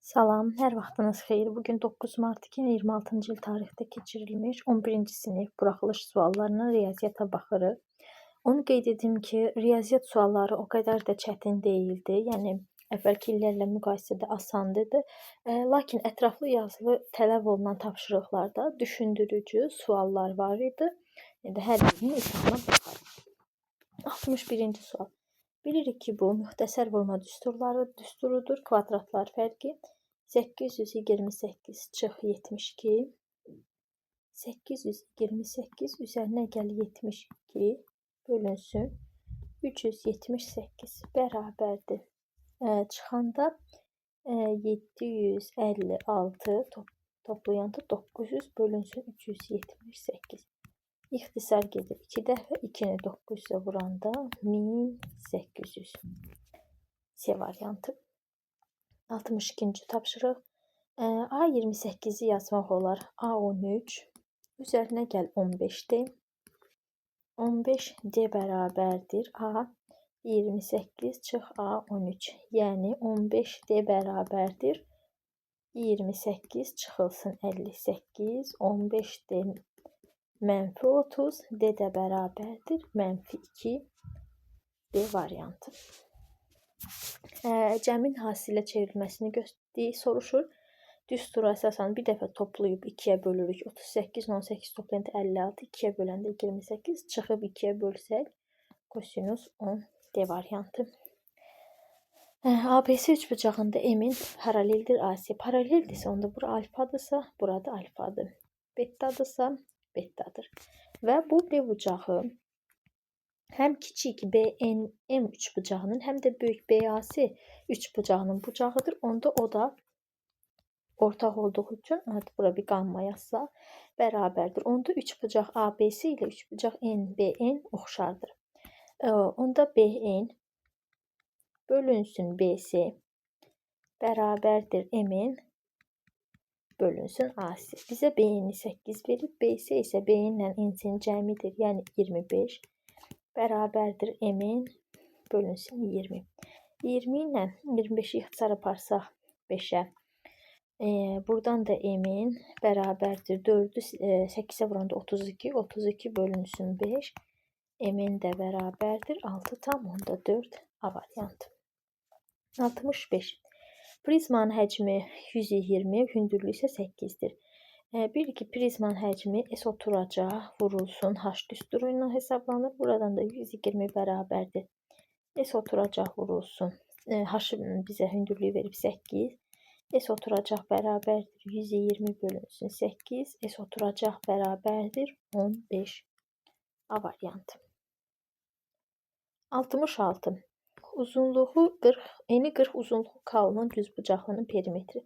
Salam, hər vaxtınız xeyir. Bugün 9 Mart 2026-cı il tarixdə keçirilmiş 11-ci sinif buraxılış suallarına riyaziyyata baxırıq. Onu qeyd edim ki, riyaziyyat sualları o qədər də çətin deyildi. Yəni əvvəlki illərlə müqayisədə asandır. Lakin ətraflı yazılı tələb olunan tapşırıqlarda düşündürücü suallar var idi. İndi hər birinin izahına baxarıq. 61-ci sual. Bilirik ki, bu müxtəsər vurma düsturudur. Kvadratlar fərqi 828 çıx 72. 828 üzərinə gəl 72 bölünsün 378 bərabərdir. Çıxanda 756 toplayanda 900 bölünsün 378. İxtisar gedir 2 dəfə 2-ni 900-ə vuranda 1800. C variantı. 62-ci tapşırıq. A28-i yazmaq olar. A13 üzərinə gəl 15-dir. 15 D bərabərdir. A28 çıx A13. Yəni 15 D bərabərdir. 28 çıxılsın 58. 15 D mənfi 30. D də bərabərdir. Mənfi 2. B variantı. Cəmin hasilə çevrilməsini soruşur. Düstura əsasən bir dəfə toplayıb 2-yə bölürük. 38, 18 toplayanda 56, 2-yə böləndə 28, çıxıb 2-yə bölsək kosinus 10 D variantı. ABC üçbucağında M-in paraleldir AC. Paraleldirsə onda bura alfadırsa, burada alfadır. Bettadırsa, bettadır. Və bu B bucağı həm kiçik BNM üçbucağının, həm də böyük BAC üçbucağının bucağıdır. Onda o da ortaq olduğu üçün, bura bir qamma yazsa, bərabərdir. Onda üçbucaq ABC ilə üçbucaq NBN oxşardır. Onda BN bölünsün BC bərabərdir MN bölünsün AC. Bizə BN-i 8 verib, BC isə BN ilə NC-nin cəmidir, yəni 25 bərabərdir MN bölünsün 20. 20 ilə 25-i ixtisar aparsaq 5-ə. Buradan da M-in bərabərdir 4-ü 8-ə vuranda 32. 32 bölünsün 5. M-in də bərabərdir 6,4 A variantı. 65. Prizmanın həcmi 120, hündürlüyü isə 8-dir. Bil ki, prizmanın həcmi S oturacaq, vurulsun H düsturu ilə hesablanır. Buradan da 120 bərabərdir. S oturacaq, vurulsun. H bizə hündürlüyü verib 8. S oturacaq bərabərdir 120 bölünsün 8. S oturacaq bərabərdir 15. A variantı. 66. Uzunluğu 40, eni 40, uzunluğu K olan düzbucaqlının perimetri.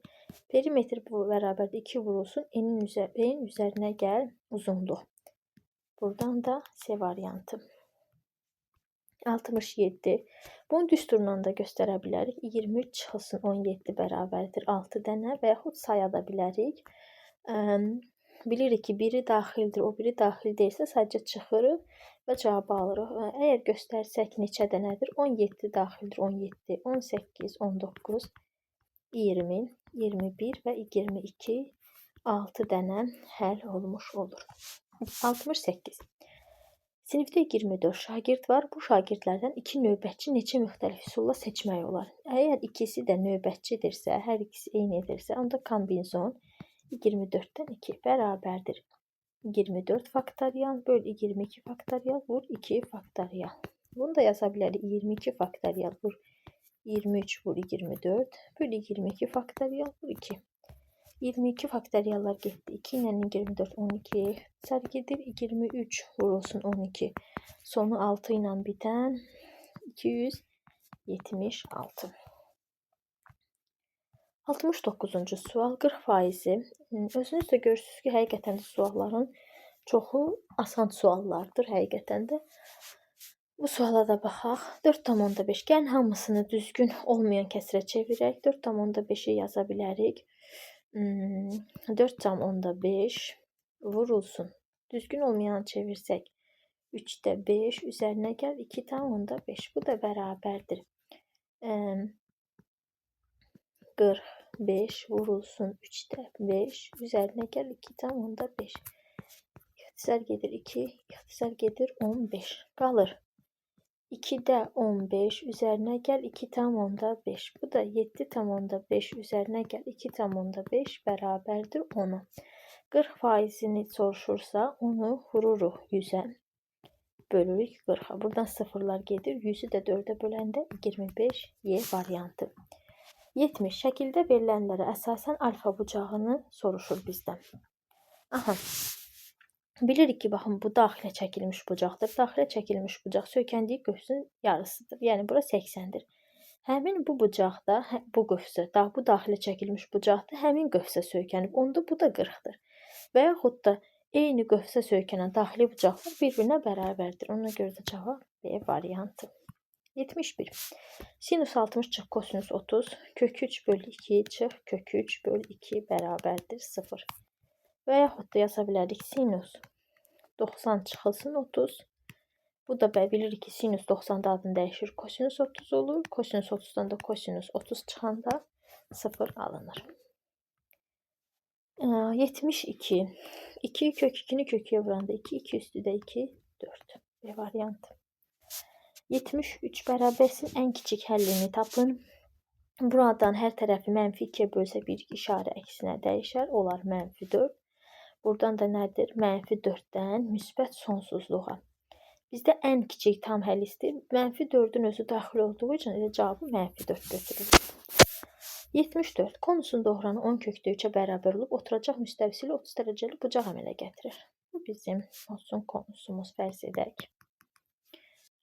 Perimetr bu bərabərdir 2 vurulsun enin üzərinə gəl uzunluq. Buradan da C variantı. 67. Bunu düsturla da göstərə bilərik. 23 çıxılsın 17 bərabərdir 6 dənə və yaxud saya da bilərik. Bilirik ki, biri daxildir, o biri daxil deyilsə sadəcə çıxırıq və cavabı alırıq. Əgər göstərsək neçə dənədir? 17 daxildir, 17, 18, 19, 20, 21 və 22, 6 dənə həll olmuş olur. 68. Sinifdə 24 şagird var. Bu şagirdlərdən 2 növbətçi neçə müxtəlif üsulla seçmək olar? Əgər ikisi də növbətçidirsə, hər ikisi eyni edirsə, onda kombinzon 24-dən 2 bərabərdir. 24 faktorial böl 22 faktorial vur 2 faktorial. Bunu da yaza bilərik. 22 faktorial vur 23 vur 24 böl 22 faktorial vur 2. 22 faktoriallar getdi. 2 ilə 24, 12 sər gedir. 23 vurulsun 12. Sonu 6 ilə bitən 276. 69-cu sual 40%. Özünüz də görürsünüz ki, həqiqətən də sualların çoxu asan suallardır həqiqətən də. Bu suala da baxaq. 4,5. Gəlin hamısını düzgün olmayan kəsrə çevirək. 4,5-i yaza bilərik. 4,5 vurulsun. Düzgün olmayanı çevirsək 3-də 5 üzərinə gəl 2,5. Bu da bərabərdir. 40 5 vurulsun 3'də 5 üzərinə gəl 2 tam onda 5. İxtisar gedir 2, ixtisar gedir 15. Qalır 2'də 15 üzərinə gəl 2 tam onda 5. Bu da 7 tam onda 5 üzərinə gəl 2 tam onda 5 bərabərdir 10'a. 40%'ni soruşursa onu vururuq 100'ə. Bölürük 40'a. Buradan sıfırlar gedir. 100'ü də 4'ə böləndə 25 Y variantı. 70. Şəkildə verilənlərə əsasən alfa bucağını soruşur bizdən. Aha. Bilirik ki, baxın bu daxilə çəkilmiş bucaqdır. Daxilə çəkilmiş bucaq söykəndiyi qövsün yarısıdır. Yəni bura 80'dir. Həmin bu bucaqda bu qövsə, bu daxilə çəkilmiş bucaqda həmin qövsə söykənib. Onda bu da 40'dır. Və yaxud da eyni qövsə söykənən daxili bucaqlar bir-birinə bərabərdir. Ona görə də cavab B variantı. 71. Sinus 60 çıx kosinus 30 kök 3 bölü 2 çıx kök 3 bölü 2 bərabərdir 0. Və yaxud da yaza bilərik sinus 90 çıxılsın 30. Bu da bilirik ki sinus 90'da adını dəyişir. Kosinus 30 olur. Kosinus 30'dan da kosinus 30 çıxanda 0 alınır. 72. 2 kök 2'ni köküyə vuranda 2, 2 üstü də 2, 4. B variantı. 73 bərabərsin ən kiçik həllini tapın. Buradan hər tərəfi mənfi 2'yə bölsə bir işarə əksinə dəyişər. Olar mənfi 4. Buradan da nədir? Mənfi 4'dən müsbət sonsuzluğa. Bizdə ən kiçik tam həll istəyir. Mənfi 4'ün özü daxil olduğu üçün elə cavabı mənfi 4 götürürük. 74. Konusun doğranı 10 kökdə 3'ə bərabər olub oturacaq müstəvisi ilə 30 dərəcəli bucaq əmələ gətirir. Bu bizim olsun konusumuz, fərz edək.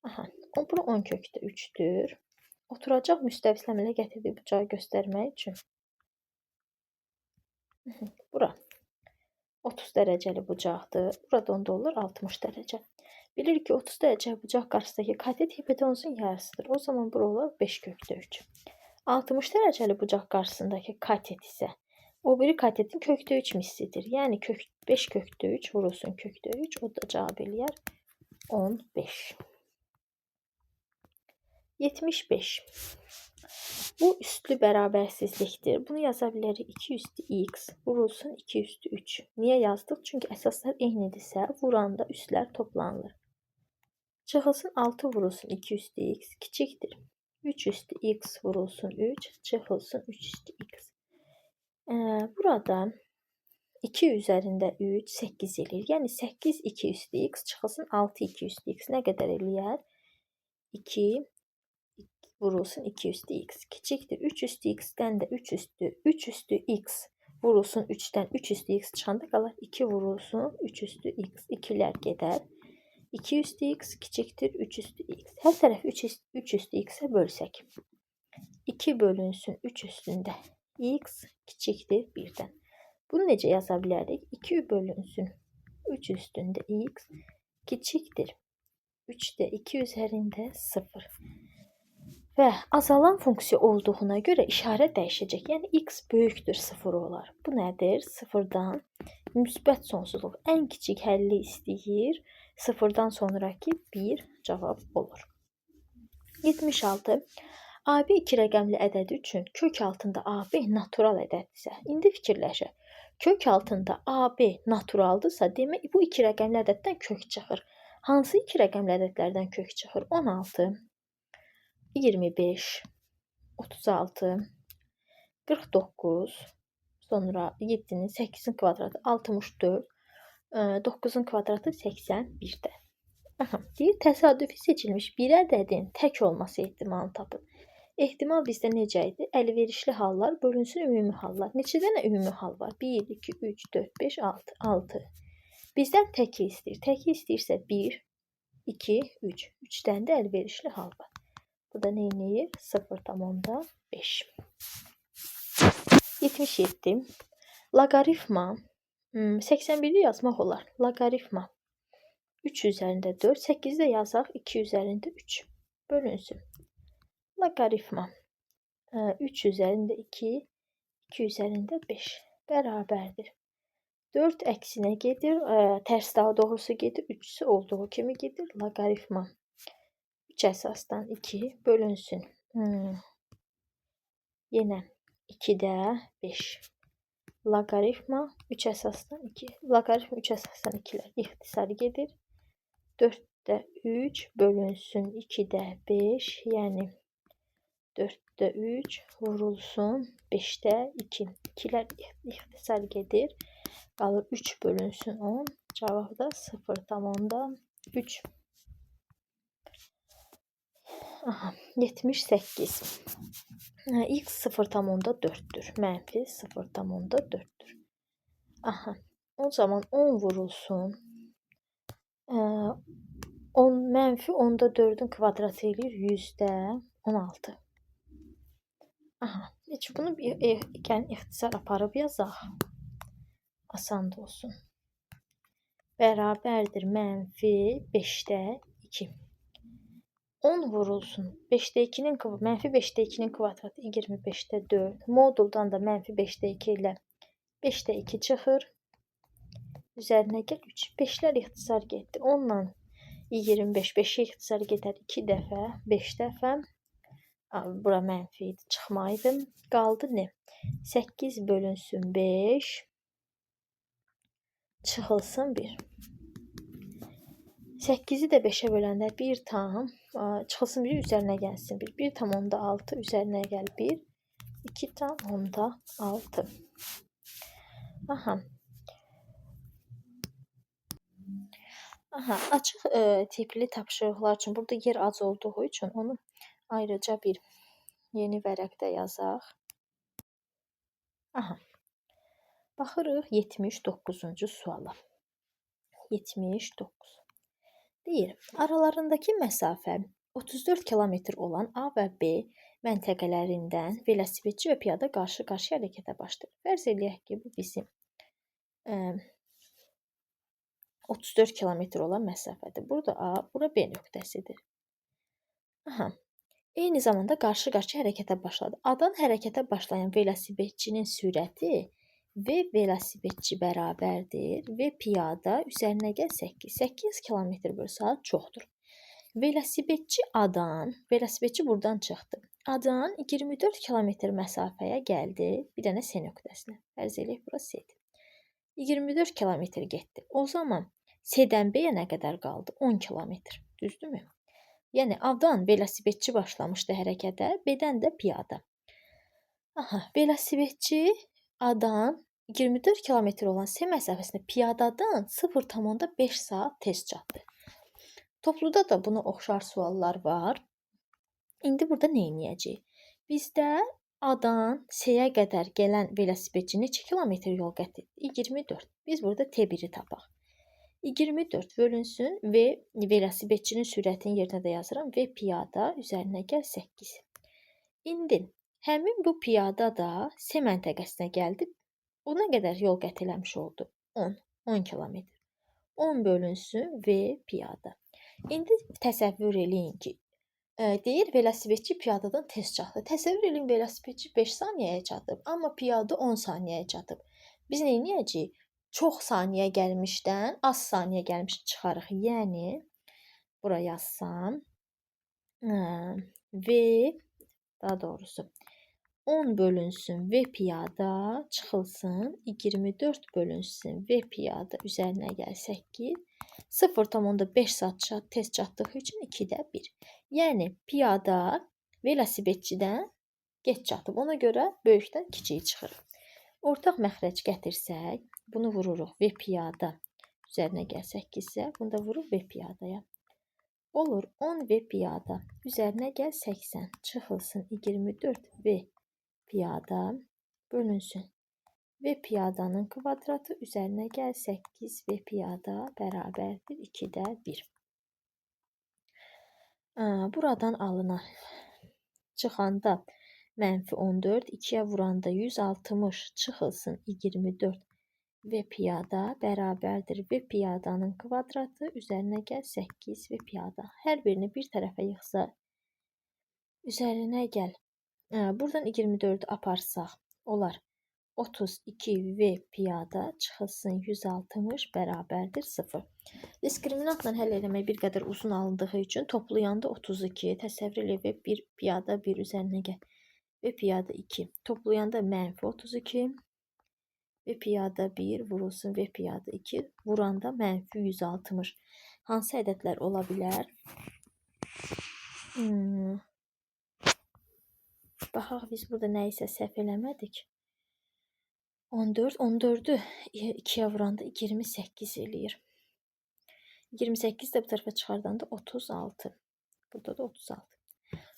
Aha, bura 10 kökdə 3'dür. Oturacaq müstəvisi əmələ gətirdiyi bucağı göstərmək üçün. Bura 30 dərəcəli bucaqdır. Burada onda olur 60 dərəcə. Bilir ki 30 dərəcəli bucaq qarşısındakı katet hipotenuzun yarısıdır. O zaman bura olur 5 kökdə 3. 60 dərəcəli bucaq qarşısındakı katet isə o biri katetin kökdə 3 mislidir. Yəni 5 kökdə 3 vurulsun kökdə 3. O da cavab eləyər 15. 75. Bu üstlü bərabərsizlikdir. Bunu yaza bilərik 2 üstü x vurulsun 2 üstü 3. Niyə yazdıq? Çünki əsaslar eynidirsə vuranda üstlər toplanılır. Çıxılsın 6 vurulsun 2 üstü x kiçikdir. 3 üstü x vurulsun 3 çıxılsın 3 üstü x. Burada 2 üzərində 3 8 eləyir. Yəni 8 2 üstü x çıxılsın 6 2 üstü x nə qədər eləyər? 2 vurulsun 2 üstü x kiçikdir. 3 üstü x'dən də 3 üstü x vurulsun 3'dən 3 üstü x çıxanda qalır 2 vurulsun 3 üstü x. 2'lər gedər. 2 üstü x kiçikdir 3 üstü x. Hər tərəf 3 üstü x'e bölsək. 2 bölünsün 3 üstündə x kiçikdir 1'dən. Bunu necə yaza bilərik? 2 bölünsün 3 üstündə x kiçikdir 3'də 2 üzərində 0. Və azalan funksiya olduğuna görə işarə dəyişəcək. Yəni x böyükdür 0 olar. Bu nədir? 0'dan müsbət sonsuzluq. Ən kiçik həlli istəyir. 0'dan sonraki 1 cavab olur. 76. AB 2 rəqəmli ədədi üçün kök altında AB natural ədəddirsə. İndi fikirləşək. Kök altında AB naturaldırsa, demək bu 2 rəqəmli ədəddən kök çıxır. Hansı 2 rəqəmli ədədlərdən kök çıxır? 16, 25, 36, 49, sonra 7'nin 8'in kvadratı 64, 9'un kvadratı 81'də. Deyir, təsadüfi seçilmiş bir ədədin tək olması ehtimalını tapın. Ehtimal bizdə necə idi? Əlverişli hallar bölünsün ümumi hallar. Neçə dənə ümumi hal var? 1, 2, 3, 4, 5, 6. 6. Bizdən təki istəyir. Təki istəyirsə 1, 2, 3. 3'dən də əlverişli hal var. Bu da neyinəyir? 0,5. 77. Loqaritma 81'i yazmaq olar. Loqaritma 3 üzərində 4, 8'i də yazaq 2 üzərində 3. Bölünsün. Loqaritma 3 üzərində 2, 2 üzərində 5 bərabərdir. 4 əksinə gedir, tərs daha doğrusu gedir, 3'sü olduğu kimi gedir. Loqaritma 3 əsasdan 2 bölünsün. Yenə 2-də 5. Loqaritma 3 əsasdan 2. Loqaritma 3 əsasdan 2-lər ixtisar gedir. 4-də 3 bölünsün 2-də 5. Yəni 4-də 3 vurulsun 5-də 2. 2-lər ixtisar gedir. Qalır 3 bölünsün 10. Cavab da 0,3. Aha, 78. X 0,4'dür. Mənfi 0,4'dür. Aha. O zaman 10 vurulsun. 10 mənfi 10'da 4'ün kvadratı eləyir 100'də 16. Aha. Heç bunu gəlin ixtisar aparıb yazaq. Asan da olsun. Bərabərdir mənfi 5'də 2. 10 vurulsun. 5'də 2'nin mənfi 5'də 2'nin kvadratı 25'də 4. Moduldan da mənfi 5'də 2 ilə 5'də 2 çıxır. Üzərinə gəl 3. 5'lər ixtisar getdi. 10 ilə 25 5'ə ixtisar gedər 2 dəfə, 5 dəfə. Bura mənfi idi, çıxmaydı. Qaldı nə? 8 bölünsün 5 çıxılsın 1. 8'i də 5'ə böləndə 1 tam çıxılsın 1 üzərinə gəlsin 1. 1 tam onda 6 üzərinə gəl 1. 2 tam onda 6. Aha. Aha, açıq tipli tapşırıqlar üçün burada yer az olduğu üçün onu ayrıca bir yeni vərəqdə yazaq. Aha. Baxırıq 79-cu suala. 79. Deyir, aralarındakı məsafə 34 kilometr olan A və B məntəqələrindən velosipedçi və piyada qarşı-qarşıya hərəkətə başlayır. Fərz eləyək ki, bu bizim 34 kilometr olan məsafədir. Burada A, bura B nöqtəsidir. Aha. Eyni zamanda qarşı-qarşıya hərəkətə başladı. A-dan hərəkətə başlayan velosipedçinin sürəti və velosipedçi bərabərdir və piyada üzərinə gəl 8. 8 km/saat çoxdur. Velosipedçi buradan çıxdı. A-dan 24 kilometr məsafəyə gəldi. Bir dənə S nöqtəsinə. Fərz eləyək, bura S-dir. 24 kilometr getdi. O zaman S-dən B-yə nə qədər qaldı? 10 kilometr. Düzdürmü? Yəni A-dan velosipedçi başlamışdı hərəkətə, B-dən də piyada. Aha, velosipedçi A-dan 24 kilometr olan S məsafəsində piyadadan 0,5 saat tez çatdı. Topluda da buna oxşar suallar var. İndi burada nə edəcəyik? Bizdə A-dan S-yə qədər gələn velosipedçi neçə kilometr yol qət etdi? 24. Biz burada T1-i tapaq. 24 bölünsün və velosipedçinin sürətini yerinə də yazıram və piyada üzərinə gəl 8. İndi həmin bu piyada da S məntəqəsinə gəldi. O nə qədər yol qət eləmiş oldu? 10 kilometr. 10 bölünsün və piyada. İndi təsəvvür eləyin ki, deyir velosipedçi piyadadan tez çatdı. Təsəvvür eləyin velosipedçi 5 saniyəyə çatıb, amma piyada 10 saniyəyə çatıb. Biz nə edəcəyik? Çox saniyə gəlmişdən az saniyə gəlmiş çıxarıq. Yəni bura yazsam və daha doğrusu 10 bölünsün və piyada çıxılsın 24 bölünsün və piyada üzərinə gəl 8. 0,5 saat tez çatdığı üçün 2-də 1. Yəni piyada velosipedçidən geç çatıb. Ona görə böyükdən kiçiyi çıxır. Ortaq məxrəc gətirsək, bunu vururuq və piyada üzərinə gəl 8 isə, bunu da vururuq və piyadaya. Olur 10 və piyada üzərinə gəl 80 çıxılsın 24 və piyada bölünsün və piyadanın kvadratı üzərinə gəl 8 və piyada bərabərdir 2-də 1. Buradan alınan çıxanda -14, 2-yə vuranda 160 çıxılsın 24 və piyada bərabərdir və piyadanın kvadratı üzərinə gəl 8 və piyada. Hər birini bir tərəfə yığsa üzərinə gəl. Buradan 24'ü aparsaq, olar 32 və piyada çıxılsın 160 bərabərdir 0. Diskriminantla həll eləmək bir qədər uzun alındığı üçün toplayanda 32, təsəvvür elə və bir piyada bir üzərinə gəl ve piyada 2. Toplayanda mənfi 32 ve piyada 1 vurulsun ve piyada 2 vuranda mənfi 160. Hansı ədədlər ola bilər? Baxaq, biz burada nə isə səhv eləmədik. 14, 14'ü 2'ye vuranda 28 eləyir. 28 de bu tarafa çıxardanda 36. Burada da 36.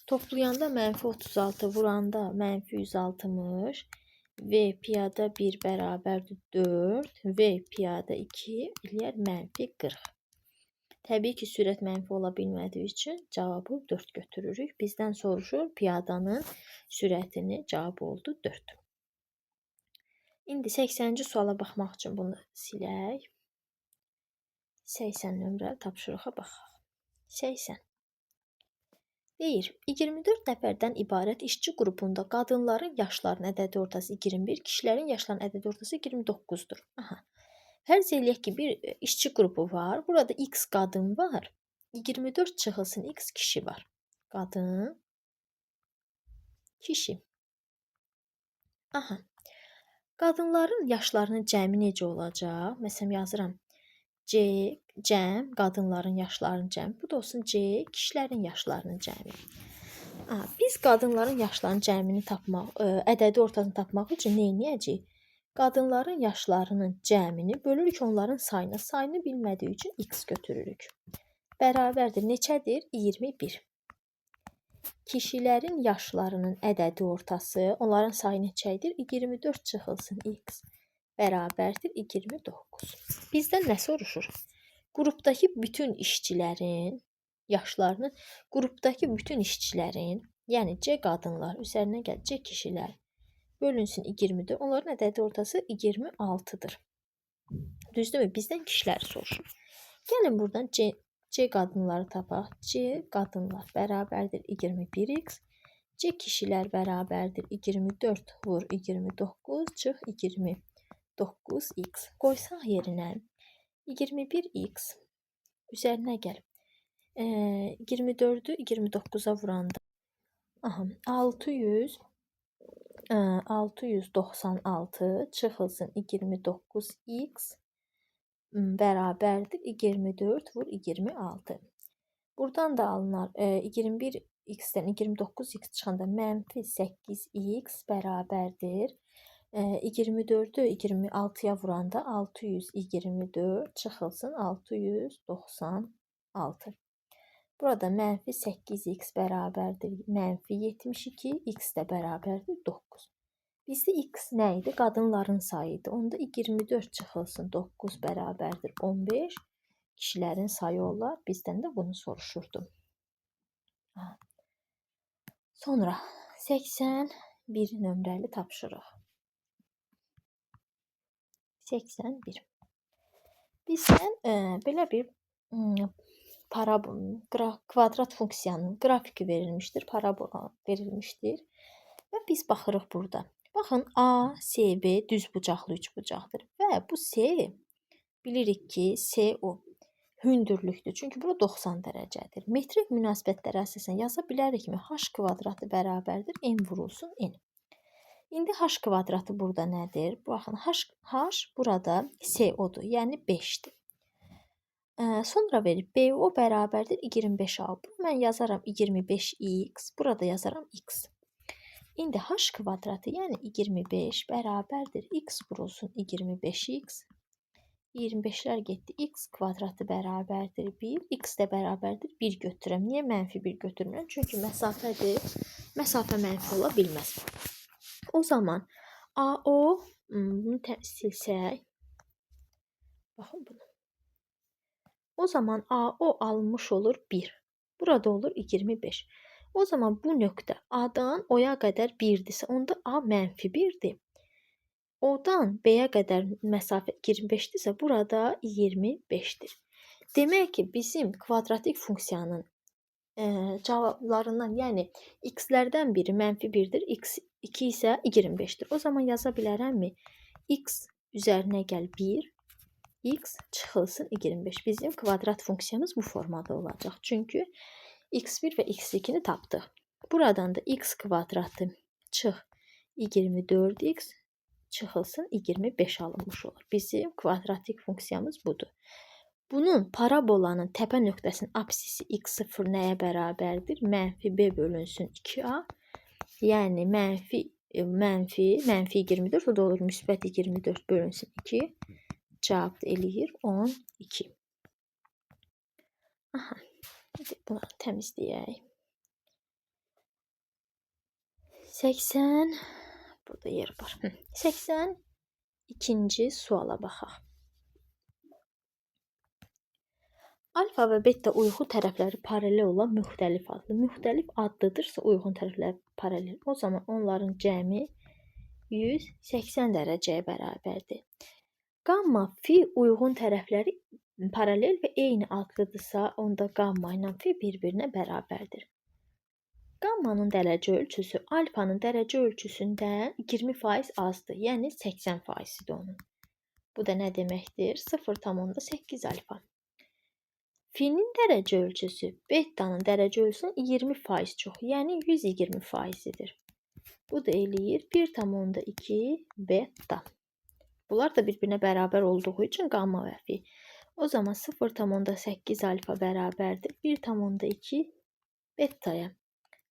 Toplayanda mənfi 36, vuranda mənfi 160 ve piyada 1 bərabərdir 4 ve piyada 2 eləyər mənfi 40. Təbii ki, sürət mənfi ola bilmədiyi üçün cavabı 4 götürürük. Bizdən soruşur piyadanın sürətini, cavabı oldu 4. İndi 80-ci suala baxmaq üçün bunu silək. 80 nömrəli tapşırığa baxaq. 80. Deyir, 24 nəfərdən ibarət işçi qrupunda qadınların yaşlarının ədədi ortası 21, kişilərin yaşlarının ədədi ortası 29'dur. Aha. Fərz eləyək ki, bir işçi qrupu var. Burada x qadın var. 24 çıxılsın x kişi var. Qadın, kişi. Aha. Qadınların yaşlarının cəmi necə olacaq? Məsələn, yazıram. C, cəm, qadınların yaşlarının cəmi. Bu da olsun C, kişilərin yaşlarının cəmi. Biz qadınların yaşlarının cəmini tapmaq, ədədi ortasını tapmaq üçün nə edəcəyik? Qadınların yaşlarının cəmini bölürük onların sayına. Sayını bilmədiyi üçün x götürürük. Bərabərdir. Neçədir? 21. Kişilərin yaşlarının ədədi ortası, onların sayı neçədir? 24 çıxılsın x bərabərdir 29. Bizdən nə soruşur? Qrupdakı bütün işçilərin yaşlarını, qrupdakı bütün işçilərin, yəni C qadınlar, üzərinə gəl C kişilər bölünsün 24. Onların ədədi ortası 26'dır. Düzdürmü? Bizdən kişiləri soruşur. Gəlin buradan C qadınları tapaq. C qadınlar bərabərdir 21x. C kişilər bərabərdir 24 vur 29 çıx 29x. Qoysaq yerinə 21x üzərinə gəl. 24'ü 29'a vuranda 696 çıxılsın 29x bərabərdir 24 vur 26. Buradan da alınar 21x'dən 29x çıxanda mənfi 8x bərabərdir. 24'ü 26'ya vuranda 624 çıxılsın 696. Burada mənfi 8x bərabərdir mənfi 72, x də bərabərdir 9. Bizdə x nə idi? Qadınların sayıydı. Onda 24 çıxılsın 9 bərabərdir 15. Kişilərin sayı olar. Bizdən də bunu soruşurdu. Sonra 81 nömrəli tapşırıq. 81. Bizdən belə bir kvadrat funksiyanın qrafiki verilmişdir, parabola verilmişdir və biz baxırıq burada. Baxın, A, S, B düzbucaqlı üçbucaqdır və bu S bilirik ki, S o hündürlükdür. Çünki bura 90 dərəcədir. Metrik münasibətləri əsasən yaza bilərik mi? H kvadratı bərabərdir n vurulsun n. İndi H kvadratı burada nədir? Baxın, H burada S odur, yəni 5'dir. Sonra verib BO bərabərdir 25A. Mən yazaram 25x, burada yazaram x. İndi H kvadratı, yəni 25 bərabərdir x vurulsun 25x. 25'ler getdi. X kvadratı bərabərdir 1. X də bərabərdir 1 götürürəm. Niyə mənfi 1 götürmürəm? Çünki məsafədir. Məsafə mənfi ola bilməz. O zaman AO bunu silsək. Baxın bunu. O zaman AO alınmış olur 1. Burada olur 25. O zaman bu nöqtə A'dan O'ya qədər 1'dirsə, onda A mənfi 1'dir. O'dan B'yə qədər məsafə 25'dirsə, burada 25'dir. Demək ki, bizim kvadratik funksiyanın cavablarından, yəni x'lərdən biri mənfi 1'dir, x2 isə 25'dir. O zaman yaza bilərəmmi? X üzərinə gəl 1, x çıxılsın 25. Bizim kvadrat funksiyamız bu formada olacaq. Çünki x1 və x2'ni tapdıq. Buradan da x kvadratı çıx 24x çıxılsın 25 alınmış olur. Bizim kvadratik funksiyamız budur. Bunun parabolanın təpə nöqtəsinin apsisi x0 nəyə bərabərdir? Mənfi b bölünsün 2a. Yəni mənfi 24, o da olur müsbət 24 bölünsün 2. Cavab eləyir 12. Aha, bunu təmizləyək. 80, burada yer var. 82-ci suala baxaq. Alfa və beta uyğun tərəfləri paralel olan müxtəlif adlı. Müxtəlif adlıdırsa uyğun tərəflər paralel. O zaman onların cəmi 180 dərəcəyə bərabərdir. Qamma fi uyğun tərəfləri paralel və eyni adlıdırsa, onda qamma ilə fi bir-birinə bərabərdir. Qammanın dərəcə ölçüsü alfanın dərəcə ölçüsündən 20% azdır. Yəni 80%-dir onun. Bu da nə deməkdir? 0,8 alfa. Finin dərəcə ölçüsü betanın dərəcə ölçüsündən 20% çox. Yəni 120%-dir. Bu da eləyir 1,2 beta. Bunlar da bir-birinə bərabər olduğu üçün qamma və fi. O zaman 0,8 alfa bərabərdir 1,2 betaya.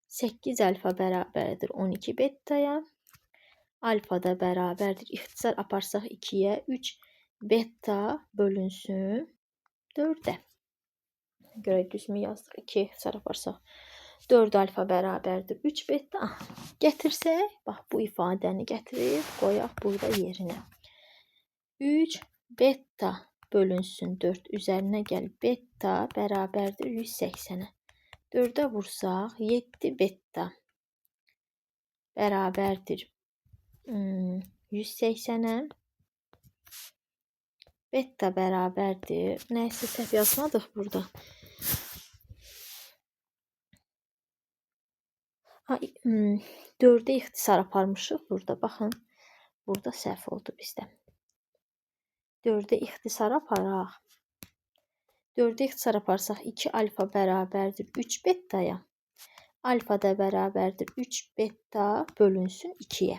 8 alfa bərabərdir 12 betaya. Alfa da bərabərdir. İxtisar aparsaq 2-yə 3 beta bölünsün 4-ə. Görək düzmü yazdıq. 2-yə ixtisar aparsaq 4 alfa bərabərdir 3 beta. Gətirsək, bax bu ifadəni gətirib qoyaq burada yerinə. 3 beta bölünsün 4 üzərinə gəl beta bərabərdir 180-ə. 4-ə vursaq 7 beta bərabərdir 180-ə. Beta bərabərdir. Nəysə səhv yazmadıq burada. 4-ə ixtisar aparmışıq burada. Baxın, burada səhv oldu bizdə. 4-ə ixtisar aparaq. 4-ə ixtisar aparsaq 2 alfa bərabərdir 3 betaya. Alfa da bərabərdir 3 beta bölünsün 2-yə.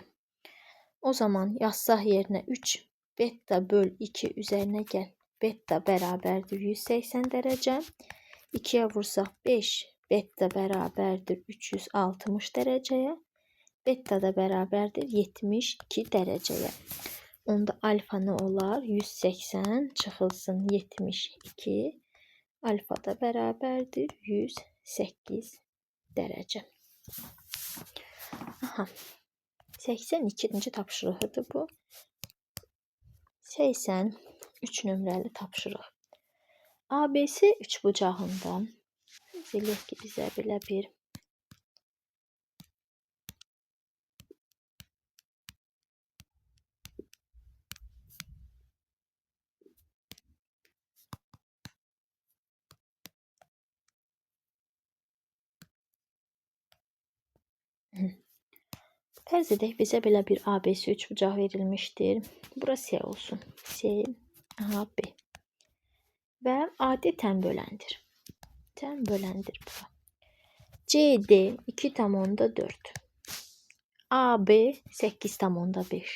O zaman yazsaq yerinə 3 beta böl 2 üzərinə gəl. Beta bərabərdir 180 dərəcə. 2-yə vursaq 5 beta bərabərdir 360 dərəcəyə. Beta da bərabərdir 72 dərəcəyə. Onda alfa nə olar? 180 çıxılsın 72. Alfa da bərabərdir 108 dərəcə. Aha. 82-ci tapşırığıdır bu. 83 nömrəli tapşırıq. ABC üçbucağından eləyək ki, bizə belə bir fərz edək, bizə belə bir ABC üçbucaq verilmişdir. Bura S olsun. S, A, B. Və AD tənböləndir. Tənböləndir bura. CD 2,4. AB 8,5.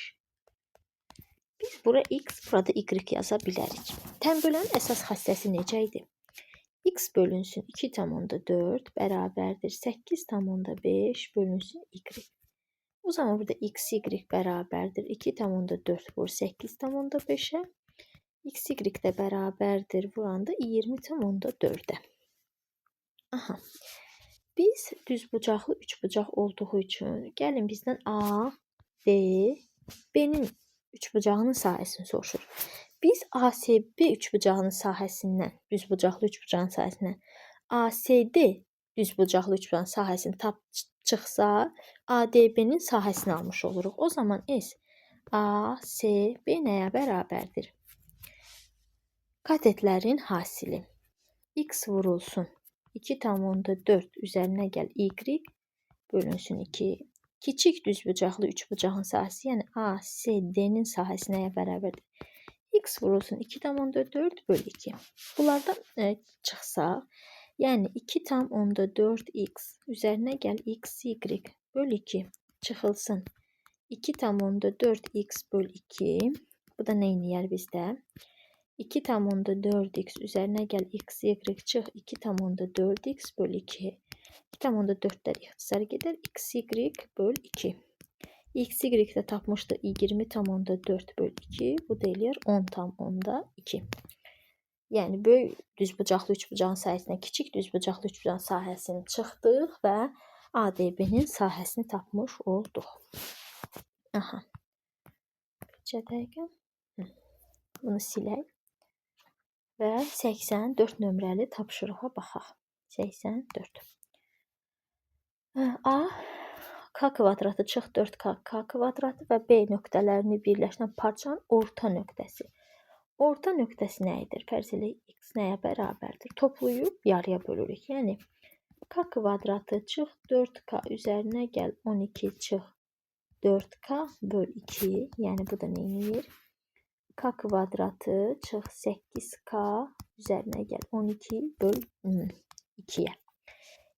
Biz bura X, burada Y yaza bilərik. Tənbölənin əsas xassəsi necə idi? X bölünsün 2,4 bərabərdir 8,5 bölünsün Y. O zaman burada X, Y bərabərdir 2,4 vur 8,5'ə. X, Y də bərabərdir vuranda 20,4'ə. Aha. Biz düzbucaqlı üçbucaq olduğu üçün gəlin bizdən A, D, B-nin üçbucağının sahəsini soruşur. Biz ASB üçbucağının sahəsindən, düzbucaqlı üçbucağın sahəsindən ASD düzbucaqlı üçbucağın sahəsini çıxsa, ADB-nin sahəsini almış oluruq. O zaman S ASB nəyə bərabərdir? Katetlərin hasili. X vurulsun 2,4 üzərinə gəl Y bölünsün 2. Kiçik düzbucaqlı üçbucağın sahəsi, yəni ASD-nin sahəsi nəyə bərabərdir? X vurulsun 2,4 böl 2. Bunlardan çıxsa, yəni 2,4x üzərinə gəl x, y böl 2 çıxılsın 2 tam onda 4x böl 2. Bu da nə eləyər bizdə? 2 tam onda 4x üzərinə gəl x, y çıx 2 tam onda 4x böl 2. 2 tam onda 4'lər ixtisar gedər. X, y böl 2. X, y də tapmışdı 20 tam onda 4 böl 2. Bu da eləyər 10 tam onda 2. Yəni böyük düzbucaqlı üçbucağın sahəsindən kiçik düzbucaqlı üçbucağın sahəsini çıxdıq və ADB-nin sahəsini tapmış olduq. Aha. Bircə dəqiqə. Bunu silək. Və 84 nömrəli tapşırığa baxaq. 84. A k kvadratı çıx 4k k kvadratı və B nöqtələrini birləşən parçanın orta nöqtəsi. Orta nöqtəsi nə edir? Fərz elə x nəyə bərabərdir? Toplayıb yarıya bölürük. Yəni k kvadratı çıx 4k üzərinə gəl 12 çıx 4k böl 2. Yəni bu da nə edir? K kvadratı çıx 8k üzərinə gəl 12 böl 2'yə.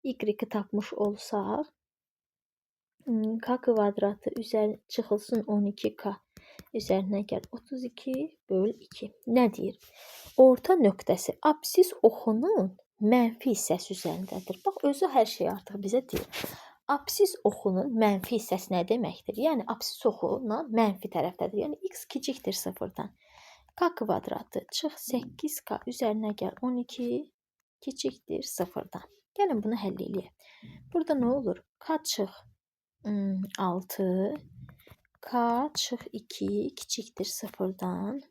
Y-i tapmış olsaq k kvadratı çıxılsın 12k üzərinə gəl 32 böl 2. Nə deyir? Orta nöqtəsi absis oxunun mənfi hissəsi üzərindədir. Bax, özü hər şey artıq bizə deyir. Absis oxunun mənfi hissəsi nə deməkdir? Yəni, absis oxuna mənfi tərəfdədir. Yəni, x kiçikdir 0-dan. K kvadratı çıx 8k üzərinə gəl 12 kiçikdir 0-dan. Gəlin bunu həll eləyək. Burada nə olur? K çıx 6, K çıx 2 kiçikdir 0-dan.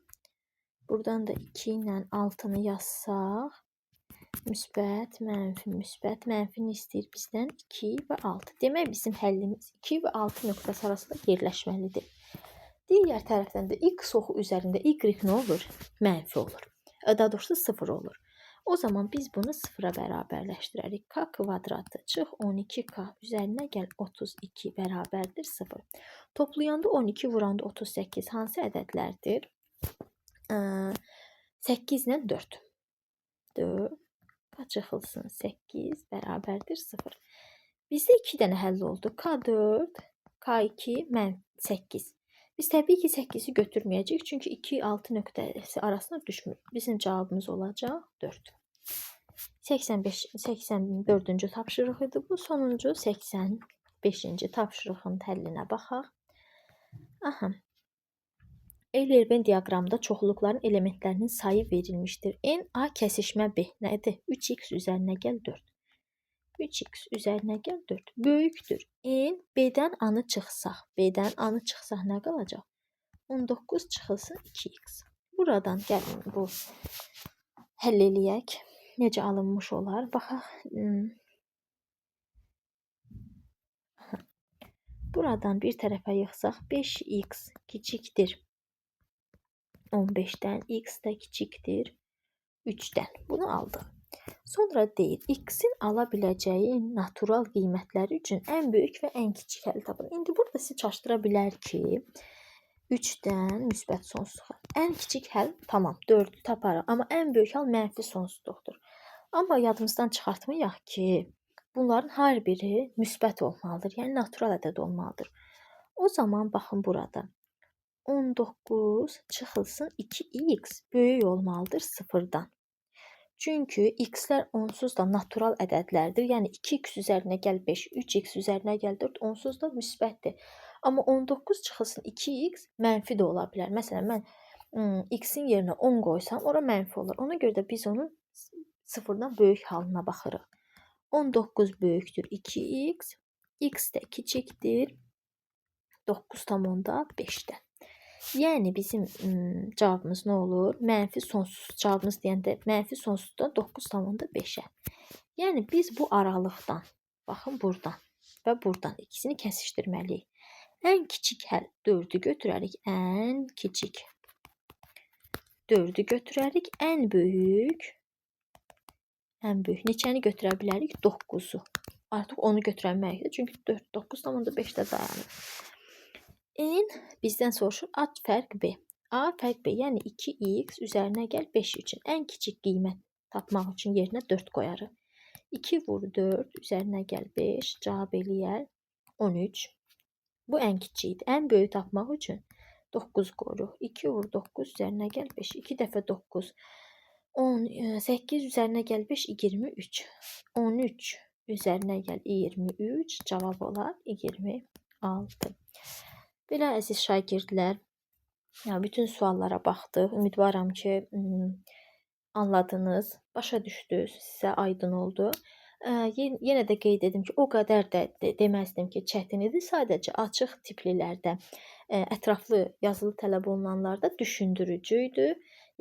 Buradan da 2 ilə 6-nı yazsaq, müsbət, mənfini istəyir bizdən 2 və 6. Demək, bizim həllimiz 2 və 6 nöqtəsi arasında yerləşməlidir. Digər tərəfdən də x oxu üzərində y nə olur? Mənfi olur. Daha doğrusu 0 olur. O zaman biz bunu 0-a bərabərləşdirərik. K kvadratı çıx 12k üzərinə gəl 32 bərabərdir 0. Toplayanda 12 vuranda 38 hansı ədədlərdir? 8 ilə 4. 4 çıxılsın 8 bərabərdir 0. Bizdə 2 dənə həll oldu. K4, K2, mən 8. Biz təbii ki 8'i götürməyəcəyik. Çünki 2, 6 nöqtəsi arasında düşmür. Bizim cavabımız olacaq 4. 84-cü tapşırıq idi bu. Sonuncu 85-ci tapşırığın həllinə baxaq. Aha. Eylerben diaqramda çoxluqların elementlərinin sayı verilmişdir. N, A kəsişmə B nədir? 3x üzərinə gəl 4. 3x üzərinə gəl 4. Böyükdür. N, B-dən A-nı çıxsaq. B-dən A-nı çıxsaq nə qalacaq? 19 çıxılsın 2x. Buradan gəlin bu həll eləyək. Necə alınmış olar? Baxaq. Buradan bir tərəfə yığsaq 5x kiçikdir 15'dən, x də kiçikdir 3'dən. Bunu aldıq. Sonra deyir, x-in ala biləcəyi natural qiymətləri üçün ən böyük və ən kiçik həll tapın. İndi burada sizi çaşdıra bilər ki, 3'dən müsbət sonsuzluğa. Ən kiçik həll tamam, 4'ü taparıq. Amma ən böyük hal mənfi sonsuzluqdur. Amma yadımızdan çıxartmayaq ki, bunların hər biri müsbət olmalıdır. Yəni, natural ədəd olmalıdır. O zaman baxın burada. 19 çıxılsın 2x böyük olmalıdır 0-dan. Çünki x'lər onsuz da natural ədədlərdir. Yəni 2x üzərinə gəl 5, 3x üzərinə gəl 4 onsuz da müsbətdir. Amma 19 çıxılsın 2x mənfi də ola bilər. Məsələn, mən x-in yerinə 10 qoysam, ora mənfi olur. Ona görə də biz onun 0-dan böyük halına baxırıq. 19 böyükdür 2x, x də kiçikdir 9,5'dən. Yəni bizim cavabımız nə olur? Mənfi sonsuz. Cavabımız deyəndə mənfi sonsuzdan 9,5'ə. Yəni biz bu aralıqdan, baxın buradan və buradan ikisini kəsişdirməliyik. Ən kiçik həll 4'ü götürərik. Ən kiçik 4'ü götürərik. Ən böyük neçəni götürə bilərik? 9'u. Artıq onu götürəməkdir. Çünki 4, 9,5'də dayanır. N bizdən soruşur A fərq B. A fərq B, yəni 2x üzərinə gəl 5 üçün. Ən kiçik qiymət tapmaq üçün yerinə 4 qoyarıq. 2 vur 4 üzərinə gəl 5 cavab eləyər 13. Bu ən kiçiyi idi. Ən böyüyü tapmaq üçün 9 qoyuruq. 2 vur 9 üzərinə gəl 5. 2 dəfə 9. 10, 8 üzərinə gəl 5, 23. 13 üzərinə gəl 23. Cavab olar 26. Belə əziz şagirdlər, bütün suallara baxdıq. Ümidvaram ki, anladınız, başa düşdünüz, sizə aydın oldu. Yenə də qeyd edim ki, o qədər də deməzdim ki, çətin idi. Sadəcə açıq tiplilərdə, ətraflı yazılı tələb olunanlarda düşündürücü idi.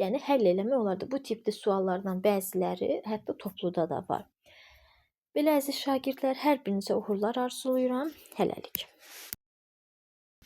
Yəni həll eləmək olardı. Bu tipli suallardan bəziləri hətta topluda da var. Belə əziz şagirdlər, hər birinizə uğurlar arzulayıram. Hələlik.